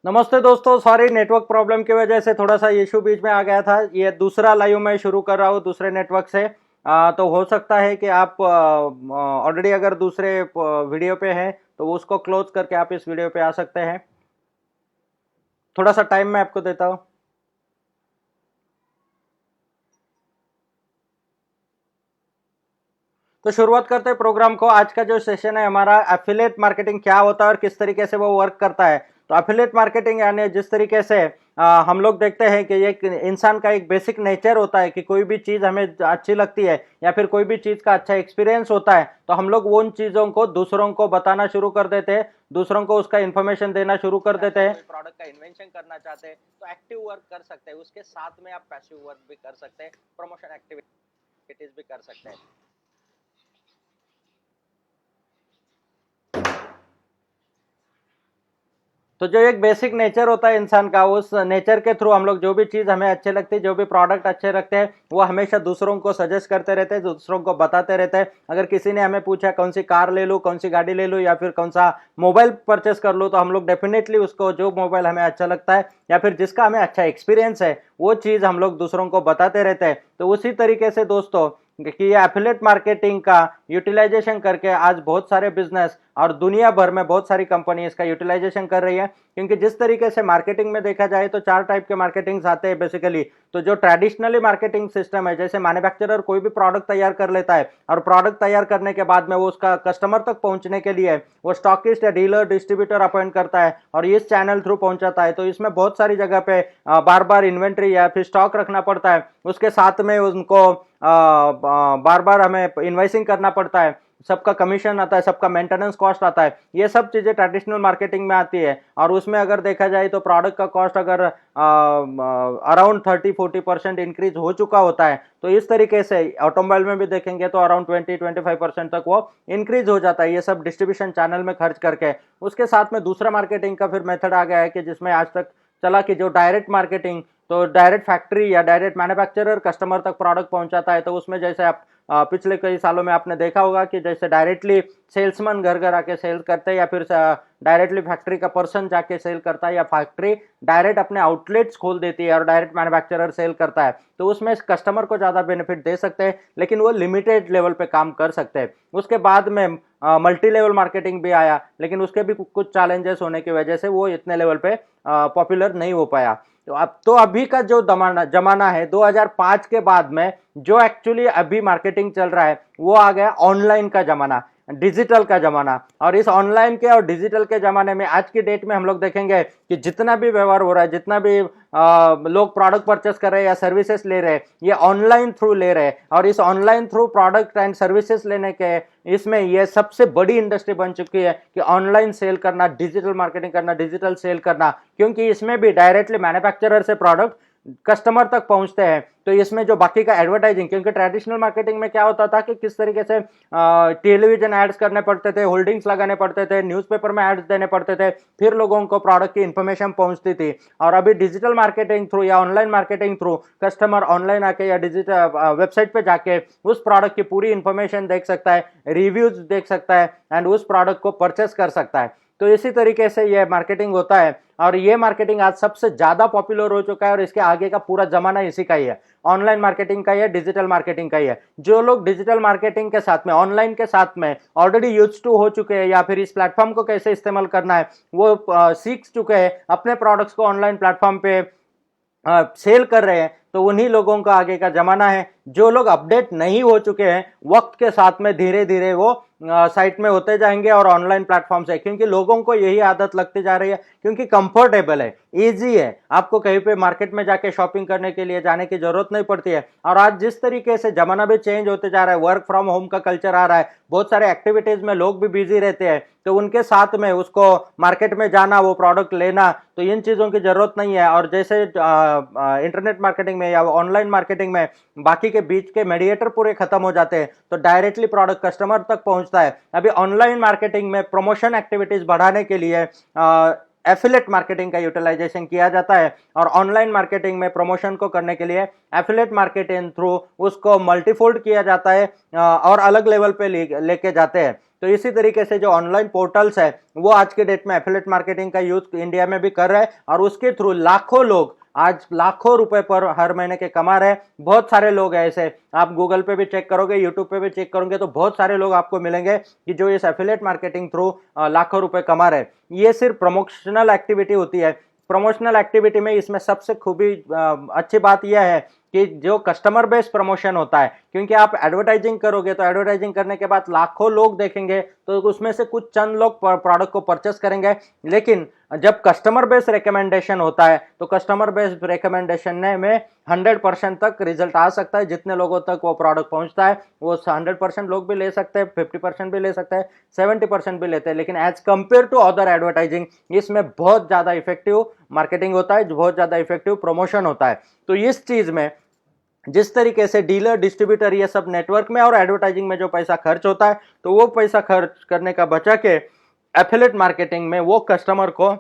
नमस्ते दोस्तों, sorry network problem की वजह से थोड़ा सा इशू बीच में आ गया था। ये दूसरा लाइव मैं शुरू कर रहा हूँ दूसरे नेटवर्क से। तो हो सकता है कि आप ऑलरेडी अगर दूसरे वीडियो पे हैं तो उसको क्लोज करके आप इस वीडियो पे आ सकते हैं। थोड़ा सा टाइम मैं आपको देता हूँ। तो शुरुआत करते हैं प्रोग्राम को। आज का जो सेशन है हमारा, एफिलिएट मार्केटिंग क्या होता है और किस तरीके से वो वर्क करता है। तो एफिलिएट मार्केटिंग यानी जिस तरीके से हम लोग देखते हैं कि एक इंसान का एक बेसिक नेचर होता है कि कोई भी चीज़ हमें अच्छी लगती है या फिर कोई भी चीज़ का अच्छा एक्सपीरियंस होता है तो हम लोग उन चीज़ों को दूसरों को बताना शुरू कर देते हैं, दूसरों को उसका इन्फॉर्मेशन देना शुरू कर देते हैं। प्रोडक्ट का इन्वेंशन करना चाहते हैं तो एक्टिव वर्क कर सकते हैं, उसके साथ में आप पैसिव वर्क भी कर सकते हैं, प्रमोशन एक्टिविटीज भी कर सकते हैं। तो जो एक बेसिक नेचर होता है इंसान का, उस नेचर के थ्रू हम लोग जो भी चीज़ हमें अच्छे लगती है, जो भी प्रोडक्ट अच्छे लगते हैं, वो हमेशा दूसरों को सजेस्ट करते रहते हैं, दूसरों को बताते रहते हैं। अगर किसी ने हमें पूछा कौन सी कार ले लूँ, कौन सी गाड़ी ले लूँ या फिर कौन सा मोबाइल परचेस कर लूँ, तो हम लोग डेफिनेटली उसको जो मोबाइल हमें अच्छा लगता है या फिर जिसका हमें अच्छा एक्सपीरियंस है वो चीज़ हम लोग दूसरों को बताते रहते हैं। तो उसी तरीके से दोस्तों कि ये एफिलिएट मार्केटिंग का यूटिलाइजेशन करके आज बहुत सारे बिजनेस और दुनिया भर में बहुत सारी कंपनी इसका यूटिलाइजेशन कर रही है। क्योंकि जिस तरीके से मार्केटिंग में देखा जाए तो चार टाइप के मार्केटिंग्स आते हैं बेसिकली। तो जो ट्रेडिशनली मार्केटिंग सिस्टम है, जैसे मैन्युफैक्चरर कोई भी प्रोडक्ट तैयार कर लेता है और प्रोडक्ट तैयार करने के बाद में वो उसका कस्टमर तक पहुंचने के लिए वो स्टॉकिस्ट या डीलर डिस्ट्रीब्यूटर अपॉइंट करता है और इस चैनल थ्रू पहुंचाता है। तो इसमें बहुत सारी जगह पे बार बार इन्वेंट्री या फिर स्टॉक रखना पड़ता है, उसके साथ में उनको बार बार हमें इन्वाइसिंग करना पड़ता है, सबका कमीशन आता है, सबका मेंटेनेंस कॉस्ट आता है। ये सब चीज़ें ट्रेडिशनल मार्केटिंग में आती है। और उसमें अगर देखा जाए तो प्रोडक्ट का कॉस्ट अगर अराउंड 30-40% इंक्रीज हो चुका होता है, तो इस तरीके से ऑटोमोबाइल में भी देखेंगे तो अराउंड 20-25% तक वो इंक्रीज हो जाता है, ये सब डिस्ट्रीब्यूशन चैनल में खर्च करके। उसके साथ में दूसरा मार्केटिंग का फिर मेथड आ गया है कि जिसमें आज तक चला कि जो डायरेक्ट मार्केटिंग, तो डायरेक्ट फैक्ट्री या डायरेक्ट मैन्युफैक्चरर कस्टमर तक प्रोडक्ट पहुंचाता है। तो उसमें जैसे आप पिछले कई सालों में आपने देखा होगा कि जैसे डायरेक्टली सेल्समैन घर घर आके सेल करते हैं या फिर डायरेक्टली फैक्ट्री का पर्सन जाके सेल करता है या फैक्ट्री डायरेक्ट अपने आउटलेट्स खोल देती है और डायरेक्ट मैन्युफैक्चरर सेल करता है। तो उसमें कस्टमर को ज़्यादा बेनिफिट दे सकते हैं, लेकिन वो लिमिटेड लेवल पे काम कर सकते हैं। उसके बाद में मल्टी लेवल मार्केटिंग भी आया, लेकिन उसके भी कुछ चैलेंजेस होने की वजह से वो इतने लेवल पे पॉपुलर नहीं हो पाया। तो अभी का जो जमाना है 2005 के बाद में, जो एक्चुअली अभी मार्केटिंग चल रहा है वो आ गया ऑनलाइन का जमाना, डिजिटल का जमाना। और इस ऑनलाइन के और डिजिटल के जमाने में आज की डेट में हम लोग देखेंगे कि जितना भी व्यवहार हो रहा है, जितना भी लोग प्रोडक्ट परचेस कर रहे हैं या सर्विसेज ले रहे हैं, ये ऑनलाइन थ्रू ले रहे हैं। और इस online through product and services लेने के इसमें ये सबसे बड़ी इंडस्ट्री बन चुकी है कि ऑनलाइन सेल करना, डिजिटल मार्केटिंग करना, डिजिटल सेल करना। क्योंकि इसमें भी डायरेक्टली मैन्युफैक्चरर से प्रोडक्ट कस्टमर तक पहुंचते हैं। तो इसमें जो बाकी का एडवर्टाइजिंग, क्योंकि ट्रेडिशनल मार्केटिंग में क्या होता था कि किस तरीके से टेलीविजन एड्स करने पड़ते थे, होल्डिंग्स लगाने पड़ते थे, न्यूज़पेपर में एड्स देने पड़ते थे, फिर लोगों को प्रोडक्ट की इंफॉर्मेशन पहुंचती थी। और अभी डिजिटल मार्केटिंग थ्रू या online marketing through customer online आके या डिजिटल वेबसाइट पे जाके उस प्रोडक्ट की पूरी इंफॉर्मेशन देख सकता है, रिव्यूज देख सकता है एंड उस प्रोडक्ट को परचेस कर सकता है। तो इसी तरीके से यह मार्केटिंग होता है और ये मार्केटिंग आज सबसे ज्यादा पॉपुलर हो चुका है और इसके आगे का पूरा जमाना इसी का ही है, ऑनलाइन मार्केटिंग का ही है, डिजिटल मार्केटिंग का ही है। जो लोग डिजिटल मार्केटिंग के साथ में, ऑनलाइन के साथ में ऑलरेडी यूज्ड टू हो चुके हैं या फिर इस प्लेटफॉर्म को कैसे इस्तेमाल करना है वो सीख चुके हैं, अपने प्रोडक्ट्स को ऑनलाइन प्लेटफॉर्म पे सेल कर रहे हैं, तो उन्हीं लोगों का आगे का जमाना है। जो लोग अपडेट नहीं हो चुके हैं, वक्त के साथ में धीरे धीरे वो साइट में होते जाएंगे और ऑनलाइन प्लेटफॉर्म से, क्योंकि लोगों को यही आदत लगती जा रही है, क्योंकि कंफर्टेबल है, इजी है, आपको कहीं पे मार्केट में जाके शॉपिंग करने के लिए जाने की जरूरत नहीं पड़ती है। और आज जिस तरीके से जमाना भी चेंज होते जा रहा है, वर्क फ्रॉम होम का कल्चर आ रहा है, बहुत सारे एक्टिविटीज में लोग भी बिजी रहते हैं, तो उनके साथ में उसको मार्केट में जाना, वो प्रोडक्ट लेना, तो इन चीज़ों की जरूरत नहीं है। और जैसे इंटरनेट मार्केटिंग में या ऑनलाइन मार्केटिंग में बाकी के बीच के मीडिएटर पूरे खत्म हो जाते हैं, तो डायरेक्टली प्रोडक्ट कस्टमर तक पहुंचता है। अभी ऑनलाइन मार्केटिंग में प्रमोशन एक्टिविटीज बढ़ाने के लिए एफिलेट मार्केटिंग का यूटिलाइजेशन किया जाता है और ऑनलाइन मार्केटिंग में प्रमोशन को करने के लिए एफिलेट मार्केटिंग थ्रू उसको मल्टीफोल्ड किया जाता है और अलग लेवल पे लेके जाते हैं। तो इसी तरीके से जो ऑनलाइन पोर्टल्स है वो आज के डेट में एफिलिएट मार्केटिंग का यूज इंडिया में भी कर रहे हैं, और उसके थ्रू लाखों लोग आज लाखों रुपए पर हर महीने के कमा रहे हैं। बहुत सारे लोग हैं ऐसे, आप गूगल पे भी चेक करोगे, यूट्यूब पे भी चेक करोगे तो बहुत सारे लोग आपको मिलेंगे कि जो इस एफिलिएट मार्केटिंग थ्रू लाखों रुपए कमा रहे हैं। ये सिर्फ प्रमोशनल एक्टिविटी होती है। प्रमोशनल एक्टिविटी में इसमें सबसे खूबी अच्छी बात यह है कि जो कस्टमर बेस प्रमोशन होता है, क्योंकि आप एडवर्टाइजिंग करोगे तो एडवर्टाइजिंग करने के बाद लाखों लोग देखेंगे तो उसमें से कुछ चंद लोग प्रोडक्ट को परचेस करेंगे, लेकिन जब कस्टमर बेस रिकमेंडेशन होता है तो कस्टमर बेस रिकमेंडेशन में 100% तक रिजल्ट आ सकता है। जितने लोगों तक वो प्रोडक्ट पहुंचता है वो 100% लोग भी ले सकते हैं, 50% भी ले सकते हैं, 70% भी लेते हैं, लेकिन as compared to other advertising इसमें बहुत ज्यादा इफेक्टिव मार्केटिंग होता है, बहुत ज्यादा इफेक्टिव प्रमोशन होता है। तो इस चीज में जिस तरीके से डीलर, डिस्ट्रीब्यूटर, ये सब नेटवर्क में और एडवर्टाइजिंग में जो पैसा खर्च होता है तो वो पैसा खर्च करने का बचा के एफिलिएट मार्केटिंग में वो कस्टमर को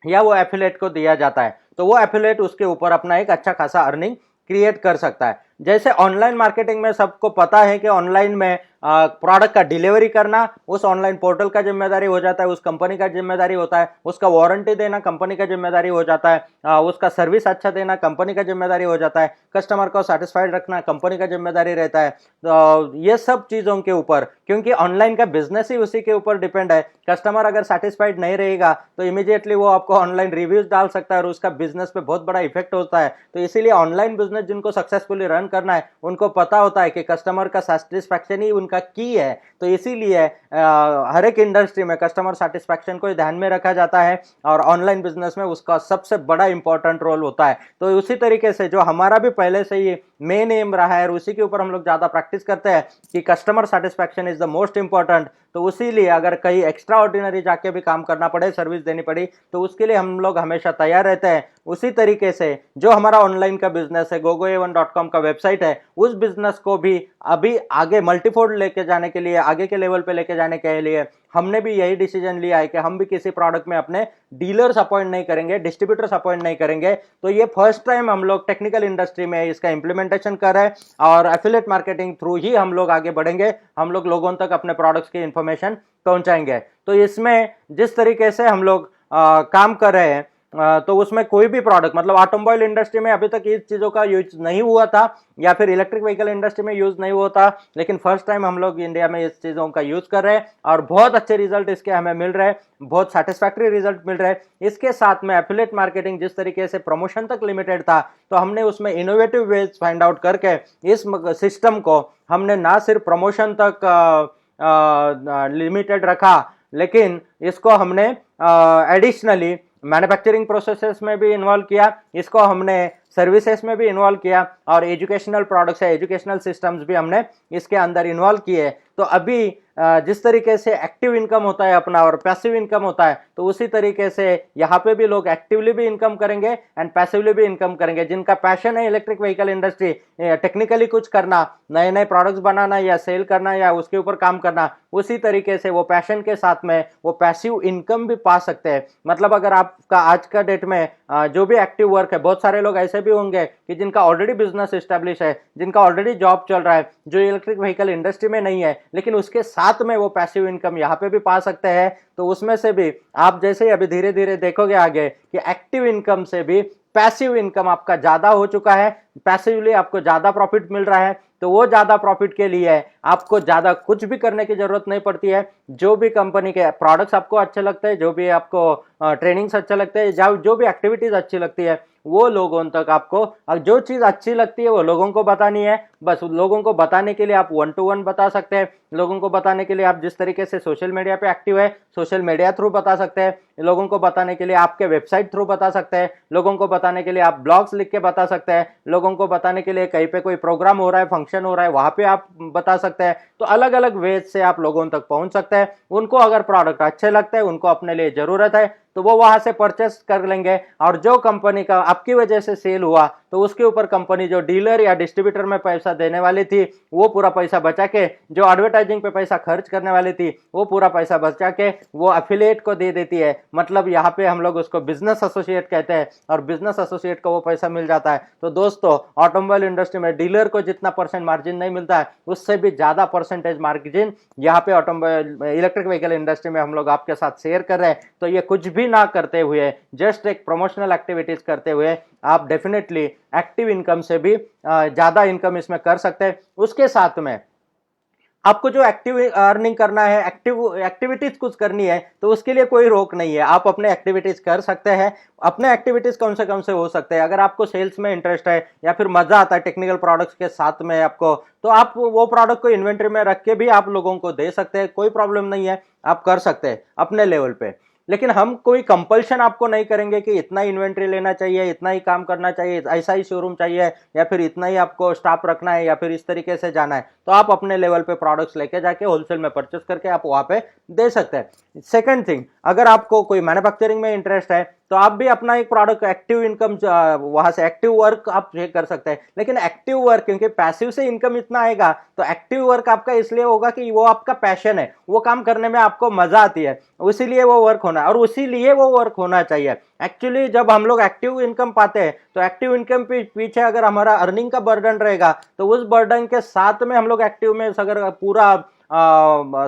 या वो एफिलिएट को दिया जाता है, तो वो एफिलिएट उसके ऊपर अपना एक अच्छा खासा अर्निंग क्रिएट कर सकता है। जैसे ऑनलाइन मार्केटिंग में सबको पता है कि ऑनलाइन में प्रोडक्ट का डिलीवरी करना उस ऑनलाइन पोर्टल का जिम्मेदारी हो जाता है, उस कंपनी का जिम्मेदारी होता है, उसका वारंटी देना कंपनी का जिम्मेदारी हो जाता है, उसका सर्विस अच्छा देना कंपनी का जिम्मेदारी हो जाता है, कस्टमर को सेटिस्फाइड रखना कंपनी का जिम्मेदारी रहता है। तो ये सब चीज़ों के ऊपर, क्योंकि ऑनलाइन का बिजनेस ही उसी के ऊपर डिपेंड है, कस्टमर अगर सेटिस्फाइड नहीं रहेगा तो इमीडिएटली वो आपको ऑनलाइन रिव्यूज डाल सकता है और उसका बिजनेस पे बहुत बड़ा इफेक्ट होता है। तो इसीलिए ऑनलाइन बिजनेस जिनको सक्सेसफुली रन करना है उनको पता होता है कि कस्टमर का सेटिस्फैक्शन ही उनका की है। तो इसीलिए हर एक इंडस्ट्री में कस्टमर सेटिस्फैक्शन को ध्यान में रखा जाता है और ऑनलाइन बिजनेस में उसका सबसे बड़ा इंपॉर्टेंट रोल होता है। तो उसी तरीके से जो हमारा भी पहले से ही मेन एम रहा है और उसी के ऊपर हम लोग ज्यादा प्रैक्टिस करते हैं कि customer satisfaction is the most important, तो इसीलिए अगर कहीं एक्स्ट्रा ऑर्डिनरी जाके भी काम करना पड़े, सर्विस देनी पड़ी, तो उसके लिए हम लोग हमेशा तैयार रहते हैं। उसी तरीके से जो हमारा ऑनलाइन का बिजनेस है, gogoa1.com का वेबसाइट है, उस बिजनेस को भी अभी आगे मल्टीफोल्ड लेके जाने के लिए, आगे के लेवल पे लेके जाने के लिए हमने भी यही डिसीजन लिया है कि हम भी किसी प्रोडक्ट में अपने डीलर्स अपॉइंट नहीं करेंगे, डिस्ट्रीब्यूटर्स अपॉइंट नहीं करेंगे। तो ये फर्स्ट टाइम हम लोग टेक्निकल इंडस्ट्री में इसका इंप्लीमेंटेशन कर रहे हैं और एफिलिएट मार्केटिंग थ्रू ही हम लोग आगे बढ़ेंगे, हम लोग लोगों तक अपने प्रोडक्ट्स की इंफॉर्मेशन पहुंचाएंगे। तो इसमें जिस तरीके से हम लोग काम कर रहे हैं तो उसमें कोई भी प्रोडक्ट, मतलब ऑटोमोबाइल इंडस्ट्री में अभी तक इस चीज़ों का यूज नहीं हुआ था या फिर इलेक्ट्रिक व्हीकल इंडस्ट्री में यूज नहीं हुआ था, लेकिन फर्स्ट टाइम हम लोग इंडिया में इस चीज़ों का यूज कर रहे हैं और बहुत अच्छे रिजल्ट इसके हमें मिल रहे हैं, बहुत सेटिस्फैक्टरी रिजल्ट मिल रहे हैं। इसके साथ में एफिलिएट मार्केटिंग जिस तरीके से प्रमोशन तक लिमिटेड था, तो हमने उसमें इनोवेटिव वेज फाइंड आउट करके इस सिस्टम को हमने ना सिर्फ प्रमोशन तक लिमिटेड रखा, लेकिन इसको हमने एडिशनली मैन्युफैक्चरिंग प्रोसेसेस में भी इन्वॉल्व किया, इसको हमने सर्विसेज में भी इन्वॉल्व किया और एजुकेशनल प्रोडक्ट्स है, एजुकेशनल सिस्टम्स भी हमने इसके अंदर इन्वॉल्व किए। तो अभी जिस तरीके से एक्टिव इनकम होता है अपना और पैसिव इनकम होता है, तो उसी तरीके से यहाँ पे भी लोग एक्टिवली भी इनकम करेंगे एंड पैसिवली भी इनकम करेंगे। जिनका पैशन है इलेक्ट्रिक व्हीकल इंडस्ट्री, टेक्निकली कुछ करना, नए नए प्रोडक्ट्स बनाना या सेल करना या उसके ऊपर काम करना, उसी तरीके से वो पैशन के साथ में वो पैसिव इनकम भी पा सकते हैं। मतलब अगर आपका आज का डेट में जो भी एक्टिव वर्क है, बहुत सारे लोग ऐसे भी होंगे कि जिनका ऑलरेडी बिजनेस एस्टेब्लिश है, जिनका ऑलरेडी जॉब चल रहा है, जो इलेक्ट्रिक व्हीकल इंडस्ट्री में नहीं है, लेकिन उसके साथ में वो पैसिव इनकम यहाँ पे भी पा सकते हैं। तो उसमें से भी आप जैसे ही अभी धीरे धीरे देखोगे आगे कि एक्टिव इनकम से भी पैसिव इनकम आपका ज्यादा हो चुका है, पैसिवली आपको ज्यादा प्रॉफिट मिल रहा है। तो वो ज्यादा प्रॉफिट के लिए आपको ज्यादा कुछ भी करने की जरूरत नहीं पड़ती है। जो भी कंपनी के प्रोडक्ट्स आपको अच्छे लगते हैं, जो भी आपको ट्रेनिंग्स अच्छे लगते हैं, जो भी एक्टिविटीज अच्छी लगती है, वो लोगों तक आपको जो चीज अच्छी लगती है वो लोगों को बतानी है। बस लोगों को बताने के लिए आप 1 to 1 बता सकते हैं, लोगों को बताने के लिए आप जिस तरीके से सोशल मीडिया पे एक्टिव है, सोशल मीडिया थ्रू बता सकते हैं, लोगों को बताने के लिए आपके वेबसाइट थ्रू बता सकते हैं, लोगों को बताने के लिए आप ब्लॉग्स लिख के बता सकते हैं, लोगों को बताने के लिए कहीं पे कोई प्रोग्राम हो रहा है, फंक्शन हो रहा है, वहां पे आप बता सकते हैं। तो अलग अलग वेज से आप लोगों तक पहुंच सकते हैं। उनको अगर प्रोडक्ट अच्छे लगते हैं, उनको अपने लिए जरूरत है, तो वो वहां से परचेस कर लेंगे और जो कंपनी का आपकी वजह से सेल हुआ तो उसके ऊपर कंपनी जो डीलर या डिस्ट्रीब्यूटर में पैसा पैसा देने वाली थी वो पूरा पैसा बचा के, जो एडवर्टाइजिंग पे पैसा खर्च करने वाली थी वो पूरा पैसा बचा के वो एफिलिएट को दे देती है। मतलब यहाँ पे हम लोग उसको बिजनेस एसोसिएट कहते हैं और बिजनेस एसोसिएट को वो पैसा मिल जाता है। तो दोस्तों ऑटोमोबाइल इंडस्ट्री में डीलर को जितना परसेंट मार्जिन नहीं मिलता है उससे भी ज्यादा परसेंटेज मार्जिन यहाँ पे ऑटोमोबाइल इलेक्ट्रिक व्हीकल इंडस्ट्री में हम लोग आपके साथ शेयर कर रहे हैं। तो ये कुछ भी ना करते हुए, जस्ट एक प्रमोशनल एक्टिविटीज करते हुए आप डेफिनेटली एक्टिव इनकम से भी ज्यादा इनकम इसमें कर सकते हैं। उसके साथ में आपको जो एक्टिव अर्निंग करना है, एक्टिविटीज कुछ करनी है तो उसके लिए कोई रोक नहीं है, आप अपने एक्टिविटीज कर सकते हैं। अपने एक्टिविटीज कौन से हो सकते हैं, अगर आपको सेल्स में इंटरेस्ट है या फिर मजा आता है टेक्निकल प्रोडक्ट्स के साथ में आपको, तो आप वो प्रोडक्ट को इन्वेंट्री में रख के भी आप लोगों को दे सकते हैं, कोई प्रॉब्लम नहीं है, आप कर सकते हैं अपने लेवल पे। लेकिन हम कोई कंपल्शन आपको नहीं करेंगे कि इतना इन्वेंट्री लेना चाहिए, इतना ही काम करना चाहिए, ऐसा ही शोरूम चाहिए या फिर इतना ही आपको स्टाफ रखना है या फिर इस तरीके से जाना है। तो आप अपने लेवल पे प्रोडक्ट्स लेके जाके होलसेल में परचेस करके आप वहां पे दे सकते हैं। सेकंड थिंग, अगर आपको कोई मैन्युफैक्चरिंग में इंटरेस्ट है तो आप भी अपना एक प्रोडक्ट एक्टिव इनकम वहां से एक्टिव वर्क आप कर सकते हैं। लेकिन एक्टिव वर्क, क्योंकि पैसिव से इनकम इतना आएगा तो एक्टिव वर्क आपका इसलिए होगा कि वो आपका पैशन है, वो काम करने में आपको मजा आती है, इसीलिए वो वर्क होना और उसीलिए वो वर्क होना चाहिए। एक्चुअली जब हम लोग एक्टिव इनकम पाते हैं तो एक्टिव इनकम पीछे अगर हमारा अर्निंग का बर्डन रहेगा तो उस बर्डन के साथ में हम लोग एक्टिव में अगर पूरा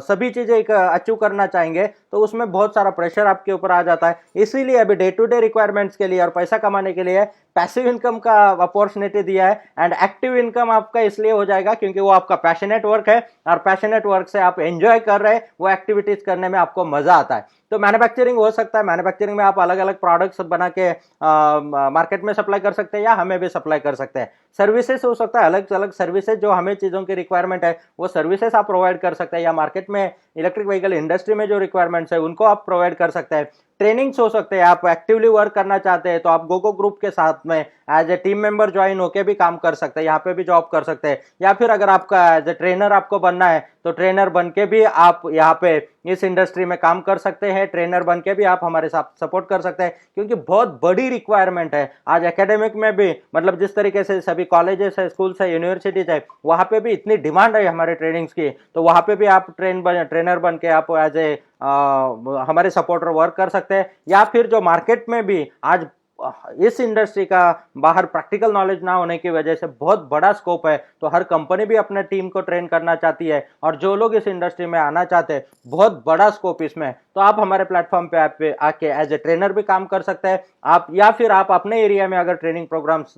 सभी चीजें अचीव करना चाहेंगे तो उसमें बहुत सारा प्रेशर आपके ऊपर आ जाता है। इसीलिए अभी डे टू डे रिक्वायरमेंट्स के लिए और पैसा कमाने के लिए पैसिव इनकम का अपॉर्चुनिटी दिया है। एंड एक्टिव इनकम आपका इसलिए हो जाएगा क्योंकि वो आपका पैशनेट वर्क है और पैशनेट वर्क से आप एंजॉय कर रहे हैं, वो एक्टिविटीज करने में आपको मजा आता है। तो मैन्युफैक्चरिंग हो सकता है, मैन्युफैक्चरिंग में आप अलग अलग प्रोडक्ट्स बना के मार्केट में सप्लाई कर सकते हैं या हमें भी सप्लाई कर सकते हैं। सर्विसेज हो सकता है, अलग अलग सर्विसेज जो हमें चीजों की रिक्वायरमेंट है वो सर्विसेज आप प्रोवाइड कर सकते हैं, या मार्केट में इलेक्ट्रिक व्हीकल इंडस्ट्री में जो रिक्वायरमेंट्स है उनको आप प्रोवाइड कर सकते हैं। ट्रेनिंग्स हो सकते हैं, आप एक्टिवली वर्क करना चाहते हैं तो आप गोगो ग्रुप के साथ में as a team member join होके भी काम कर सकते हैं, यहाँ पे भी जॉब कर सकते हैं। या फिर अगर आपका एज ए ट्रेनर आपको बनना है तो ट्रेनर बन के भी आप यहाँ पे इस इंडस्ट्री में काम कर सकते हैं, ट्रेनर बन के भी आप हमारे साथ सपोर्ट कर सकते हैं, क्योंकि बहुत बड़ी रिक्वायरमेंट है आज एकेडमिक में भी। मतलब जिस तरीके से सभी कॉलेजेस है, स्कूल्स है, यूनिवर्सिटीज है, वहां पे भी इतनी डिमांड है हमारे ट्रेनिंग्स की, तो वहां पे भी आप ट्रेनर बन के आप एज ए हमारे सपोर्टर वर्क कर सकते हैं। या फिर जो मार्केट में भी आज इस इंडस्ट्री का बाहर प्रैक्टिकल नॉलेज ना होने की वजह से बहुत बड़ा स्कोप है, तो हर कंपनी भी अपने टीम को ट्रेन करना चाहती है और जो लोग इस इंडस्ट्री में आना चाहते हैं बहुत बड़ा स्कोप इसमें, तो आप हमारे प्लेटफॉर्म पे आके एज ए ट्रेनर भी काम कर सकते हैं आप। या फिर आप अपने एरिया में अगर ट्रेनिंग प्रोग्राम्स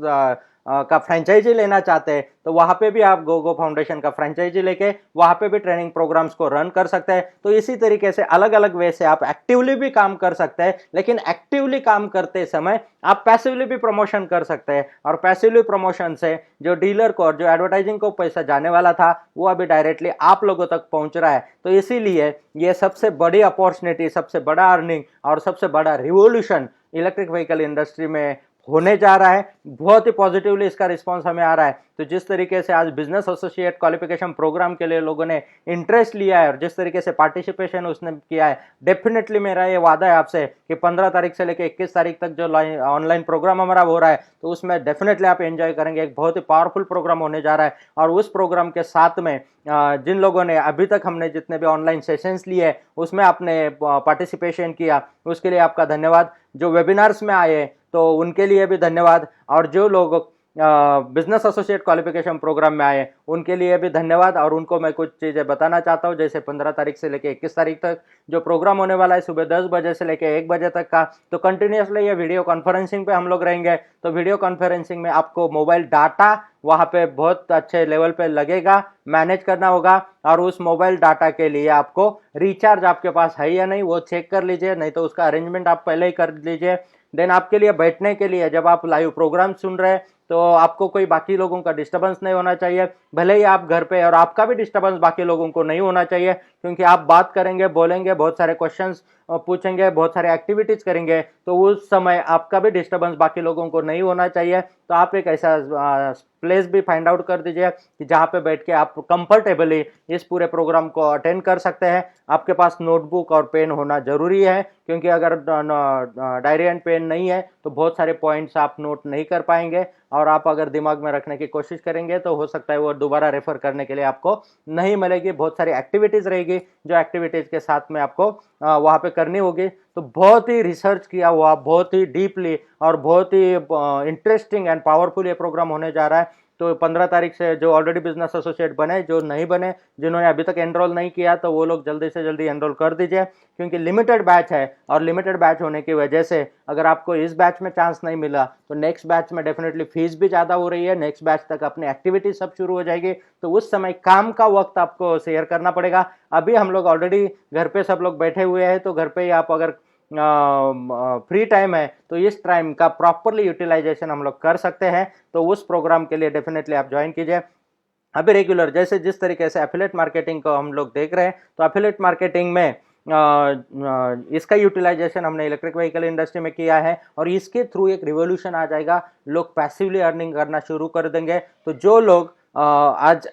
का फ्रेंचाइजी लेना चाहते हैं तो वहां पे भी आप गोगो फाउंडेशन का फ्रेंचाइजी लेके वहां पे भी ट्रेनिंग प्रोग्राम्स को रन कर सकते हैं। तो इसी तरीके से अलग अलग वे से आप एक्टिवली भी काम कर सकते हैं, लेकिन एक्टिवली काम करते समय आप पैसिवली भी प्रमोशन कर सकते हैं, और पैसिवली प्रमोशन से जो डीलर को और जो एडवर्टाइजिंग को पैसा जाने वाला था वो अभी डायरेक्टली आप लोगों तक पहुंच रहा है। तो इसीलिए ये सबसे बड़ी अपॉर्चुनिटी, सबसे बड़ा अर्निंग और सबसे बड़ा रिवोल्यूशन इलेक्ट्रिक व्हीकल इंडस्ट्री में होने जा रहा है। बहुत ही पॉजिटिवली इसका रिस्पांस हमें आ रहा है। तो जिस तरीके से आज बिजनेस एसोसिएट क्वालिफिकेशन प्रोग्राम के लिए लोगों ने इंटरेस्ट लिया है और जिस तरीके से पार्टिसिपेशन उसने किया है, डेफिनेटली मेरा ये वादा है आपसे कि 15 तारीख से लेकर 21 तारीख तक जो ऑनलाइन प्रोग्राम हमारा हो रहा है तो उसमें डेफिनेटली आप एंजॉय करेंगे। एक बहुत ही पावरफुल प्रोग्राम होने जा रहा है, और उस प्रोग्राम के साथ में जिन लोगों ने अभी तक हमने जितने भी ऑनलाइन सेशंस लिए उसमें आपने पार्टिसिपेशन किया उसके लिए आपका धन्यवाद। जो वेबिनार्स में आए तो उनके लिए भी धन्यवाद, और जो लोग बिजनेस एसोसिएट क्वालिफिकेशन प्रोग्राम में आए उनके लिए भी धन्यवाद। और उनको मैं कुछ चीज़ें बताना चाहता हूँ, जैसे 15 तारीख से लेकर 21 तारीख तक जो प्रोग्राम होने वाला है सुबह 10 बजे से लेकर 1 बजे तक का, तो कंटिन्यूसली ये वीडियो कॉन्फ्रेंसिंग पे हम लोग रहेंगे। तो वीडियो कॉन्फ्रेंसिंग में आपको मोबाइल डाटा वहाँ पे बहुत अच्छे लेवल पे लगेगा, मैनेज करना होगा, और उस मोबाइल डाटा के लिए आपको रिचार्ज आपके पास है या नहीं वो चेक कर लीजिए, नहीं तो उसका अरेंजमेंट आप पहले ही कर लीजिए। देन आपके लिए बैठने के लिए जब आप लाइव प्रोग्राम सुन रहे हैं तो आपको कोई बाकी लोगों का डिस्टर्बेंस नहीं होना चाहिए, भले ही आप घर पे, और आपका भी डिस्टर्बेंस बाकी लोगों को नहीं होना चाहिए, क्योंकि आप बात करेंगे, बोलेंगे, बहुत सारे क्वेश्चंस पूछेंगे, बहुत सारे एक्टिविटीज करेंगे, तो उस समय आपका भी डिस्टर्बेंस बाकी लोगों को नहीं होना चाहिए। तो आप एक ऐसा प्लेस भी फाइंड आउट कर दीजिए कि जहाँ पे बैठ के आप कंफर्टेबली इस पूरे प्रोग्राम को अटेंड कर सकते हैं। आपके पास नोटबुक और पेन होना जरूरी है, क्योंकि अगर डायरी एंड पेन नहीं है तो बहुत सारे पॉइंट्स आप नोट नहीं कर पाएंगे, और आप अगर दिमाग में रखने की कोशिश करेंगे तो हो सकता है वो दोबारा रेफर करने के लिए आपको नहीं मिलेगी। बहुत सारी एक्टिविटीज़ रहेगी जो एक्टिविटीज़ के साथ में आपको वहाँ पे करनी होगी। तो बहुत ही रिसर्च किया हुआ, बहुत ही डीपली और बहुत ही इंटरेस्टिंग एंड पावरफुल ये प्रोग्राम होने जा रहा है। तो 15 तारीख से जो ऑलरेडी बिजनेस एसोसिएट बने, जो नहीं बने, जिन्होंने अभी तक एनरोल नहीं किया, तो वो लोग जल्दी से जल्दी एनरोल कर दीजिए, क्योंकि लिमिटेड बैच है। और लिमिटेड बैच होने की वजह से अगर आपको इस बैच में चांस नहीं मिला तो नेक्स्ट बैच में डेफिनेटली फीस भी ज़्यादा हो रही है। नेक्स्ट बैच तक अपनी एक्टिविटी सब शुरू हो जाएगी, तो उस समय काम का वक्त आपको शेयर करना पड़ेगा। अभी हम लोग ऑलरेडी घर पे सब लोग बैठे हुए हैं, तो घर पे ही आप अगर फ्री टाइम है तो इस टाइम का प्रॉपरली यूटिलाइजेशन हम लोग कर सकते हैं। तो उस प्रोग्राम के लिए डेफिनेटली आप ज्वाइन कीजिए। अभी रेगुलर जैसे जिस तरीके से एफिलिएट मार्केटिंग को हम लोग देख रहे हैं, तो एफिलिएट मार्केटिंग में इसका यूटिलाइजेशन हमने इलेक्ट्रिक व्हीकल इंडस्ट्री में किया है, और इसके थ्रू एक रिवोल्यूशन आ जाएगा। लोग पैसिवली अर्निंग करना शुरू कर देंगे। तो जो लोग आज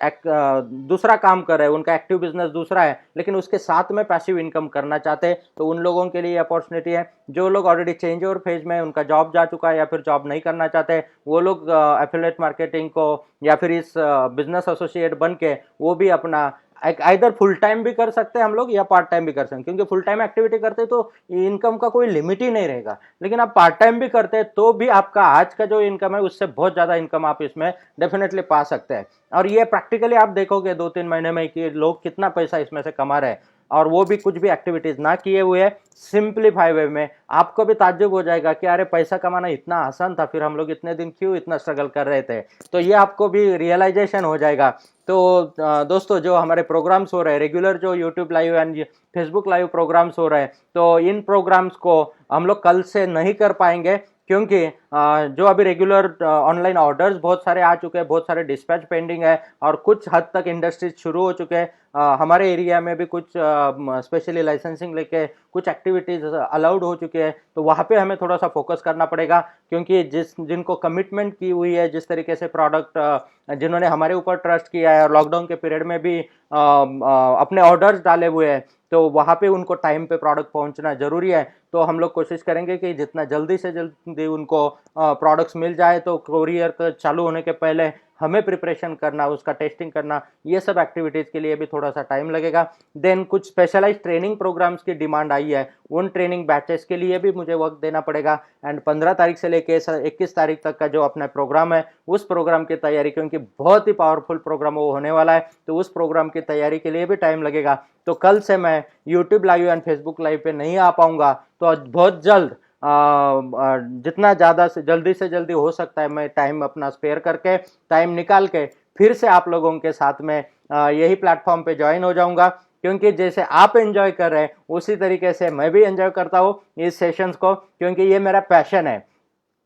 दूसरा काम कर रहे हैं, उनका एक्टिव बिजनेस दूसरा है, लेकिन उसके साथ में पैसिव इनकम करना चाहते हैं, तो उन लोगों के लिए अपॉर्चुनिटी है। जो लोग ऑलरेडी चेंज ओवर फेज में, उनका जॉब जा चुका है या फिर जॉब नहीं करना चाहते, वो लोग एफिलिएट मार्केटिंग को या फिर इस बिजनेस एसोसिएट बन के वो भी अपना इधर फुल टाइम भी कर सकते हैं हम लोग, या पार्ट टाइम भी कर सकते हैं। क्योंकि फुल टाइम एक्टिविटी करते तो इनकम का कोई लिमिट ही नहीं रहेगा, लेकिन आप पार्ट टाइम भी करते हैं तो भी आपका आज का जो इनकम है उससे बहुत ज़्यादा इनकम आप इसमें डेफिनेटली पा सकते हैं। और ये प्रैक्टिकली आप देखोगे 2-3 महीने में कि लोग कितना पैसा इसमें से कमा रहे हैं, और वो भी कुछ भी एक्टिविटीज ना किए हुए, सिंपलीफाई वे में। आपको भी ताज्जुब हो जाएगा कि अरे पैसा कमाना इतना आसान था, फिर हम लोग इतने दिन क्यों इतना स्ट्रगल कर रहे थे। तो ये आपको भी रियलाइजेशन हो जाएगा। तो दोस्तों, जो हमारे प्रोग्राम्स हो रहे हैं रेगुलर, जो YouTube live and Facebook live programmes हो रहे हैं, तो इन प्रोग्राम्स को हम लोग कल से नहीं कर पाएंगे, क्योंकि जो अभी रेगुलर ऑनलाइन ऑर्डर्स बहुत सारे आ चुके हैं, बहुत सारे डिस्पैच पेंडिंग है, और कुछ हद तक इंडस्ट्रीज शुरू हो चुके हैं। हमारे एरिया में भी कुछ स्पेशली लाइसेंसिंग लेके कुछ एक्टिविटीज़ अलाउड हो चुके हैं। तो वहाँ पे हमें थोड़ा सा फोकस करना पड़ेगा, क्योंकि जिनको कमिटमेंट की हुई है, जिस तरीके से प्रोडक्ट जिन्होंने हमारे ऊपर ट्रस्ट किया है और लॉकडाउन के पीरियड में भी अपने ऑर्डर्स डाले हुए हैं, तो वहाँ पे उनको टाइम पे प्रोडक्ट पहुँचना ज़रूरी है। तो हम लोग कोशिश करेंगे कि जितना जल्दी से जल्दी उनको प्रोडक्ट्स मिल जाए। तो कोरियर चालू होने के पहले हमें प्रिपरेशन करना, उसका टेस्टिंग करना, ये सब एक्टिविटीज़ के लिए भी थोड़ा सा टाइम लगेगा। देन कुछ स्पेशलाइज ट्रेनिंग प्रोग्राम्स की डिमांड आई है, उन ट्रेनिंग बैचेस के लिए भी मुझे वक्त देना पड़ेगा। एंड 15 तारीख से लेकर 21 तारीख तक का जो अपना प्रोग्राम है, उस प्रोग्राम की तैयारी, क्योंकि बहुत ही पावरफुल प्रोग्राम वो होने वाला है, तो उस प्रोग्राम की तैयारी के लिए भी टाइम लगेगा। तो कल से मैं YouTube live and Facebook live पे नहीं आ पाऊंगा, तो बहुत जल्द जितना ज़्यादा से जल्दी हो सकता है, मैं टाइम अपना स्पेयर करके, टाइम निकाल के फिर से आप लोगों के साथ में यही प्लेटफॉर्म पे ज्वाइन हो जाऊंगा। क्योंकि जैसे आप एंजॉय कर रहे हैं उसी तरीके से मैं भी एंजॉय करता हूँ इस सेशंस को, क्योंकि ये मेरा पैशन है।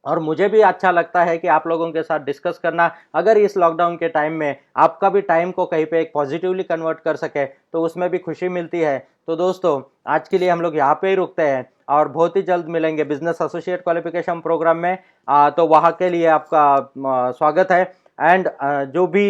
और मुझे भी अच्छा लगता है कि आप लोगों के साथ डिस्कस करना। अगर इस लॉकडाउन के टाइम में आपका भी टाइम को कहीं पे एक पॉजिटिवली कन्वर्ट कर सके, तो उसमें भी खुशी मिलती है। तो दोस्तों, आज के लिए हम लोग यहाँ पे ही रुकते हैं, और बहुत ही जल्द मिलेंगे बिजनेस एसोसिएट क्वालिफिकेशन प्रोग्राम में। तो वहाँ के लिए आपका स्वागत है। एंड जो भी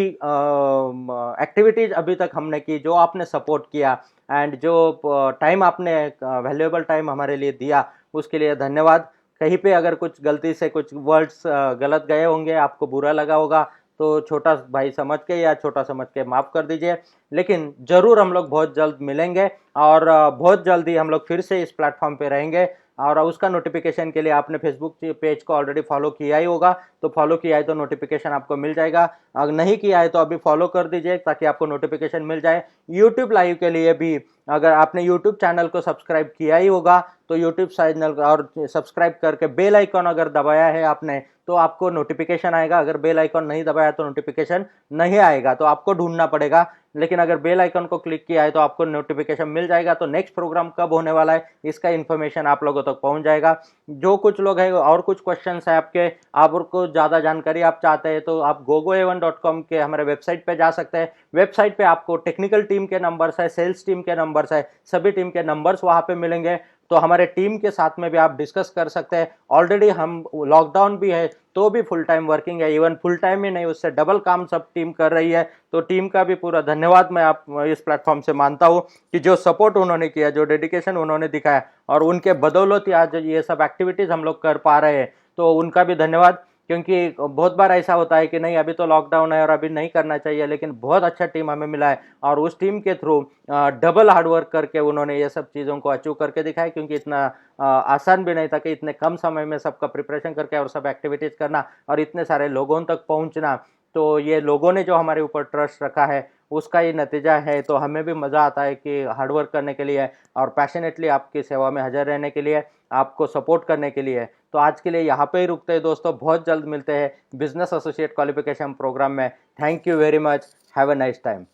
एक्टिविटीज़ अभी तक हमने की, जो आपने सपोर्ट किया, एंड जो टाइम आपने वैल्यूएबल टाइम हमारे लिए दिया, उसके लिए धन्यवाद। कहीं पे अगर कुछ गलती से कुछ वर्ड्स गलत गए होंगे, आपको बुरा लगा होगा, तो छोटा भाई समझ के या छोटा समझ के माफ़ कर दीजिए। लेकिन ज़रूर हम लोग बहुत जल्द मिलेंगे, और बहुत जल्दी हम लोग फिर से इस प्लेटफॉर्म पे रहेंगे। और उसका नोटिफिकेशन के लिए आपने फेसबुक पेज को ऑलरेडी फॉलो किया ही होगा, तो फॉलो किया है तो नोटिफिकेशन आपको मिल जाएगा। अगर नहीं किया है तो अभी फॉलो कर दीजिए, ताकि आपको नोटिफिकेशन मिल जाए। यूट्यूब लाइव के लिए भी अगर आपने यूट्यूब चैनल को सब्सक्राइब किया ही होगा, तो यूट्यूब चैनल और सब्सक्राइब करके बेल आइकॉन अगर दबाया है आपने, तो आपको नोटिफिकेशन आएगा। अगर बेल आइकॉन नहीं दबाया तो नोटिफिकेशन नहीं आएगा, तो आपको ढूंढना पड़ेगा। लेकिन अगर बेल आइकन को क्लिक किया है तो आपको नोटिफिकेशन मिल जाएगा। तो नेक्स्ट प्रोग्राम कब होने वाला है, इसका इन्फॉर्मेशन आप लोगों तक पहुंच जाएगा। जो कुछ लोग हैं और कुछ क्वेश्चंस है आपके, आपको ज़्यादा जानकारी आप चाहते हैं, तो आप gogo-a1.com के हमारे वेबसाइट पे जा सकते हैं। वेबसाइट पे आपको टेक्निकल टीम के नंबर्स है, सेल्स टीम के नंबर्स है, सभी टीम के नंबर्स वहाँ पे मिलेंगे। तो हमारे टीम के साथ में भी आप डिस्कस कर सकते हैं। ऑलरेडी हम लॉकडाउन भी है तो भी फुल टाइम वर्किंग है, इवन फुल टाइम ही नहीं, उससे डबल काम सब टीम कर रही है। तो टीम का भी पूरा धन्यवाद मैं आप इस प्लेटफॉर्म से मानता हूँ, कि जो सपोर्ट उन्होंने किया, जो डेडिकेशन उन्होंने दिखाया, और उनके बदौलत ही आज ये सब एक्टिविटीज़ हम लोग कर पा रहे हैं, तो उनका भी धन्यवाद। क्योंकि बहुत बार ऐसा होता है कि नहीं अभी तो लॉकडाउन है और अभी नहीं करना चाहिए, लेकिन बहुत अच्छा टीम हमें मिला है और उस टीम के थ्रू डबल हार्डवर्क करके उन्होंने ये सब चीज़ों को अचीव करके दिखाया, क्योंकि इतना आसान भी नहीं था कि इतने कम समय में सबका प्रिपरेशन करके और सब एक्टिविटीज़ करना और इतने सारे लोगों तक पहुंचना। तो ये लोगों ने जो हमारे ऊपर ट्रस्ट रखा है उसका ये नतीजा है। तो हमें भी मज़ा आता है कि हार्डवर्क करने के लिए और पैशनेटली आपकी सेवा में हाजिर रहने के लिए, आपको सपोर्ट करने के लिए। तो आज के लिए यहाँ पे ही रुकते हैं दोस्तों, बहुत जल्द मिलते हैं बिजनेस एसोसिएट क्वालिफिकेशन प्रोग्राम में। Thank you very much, have a nice time.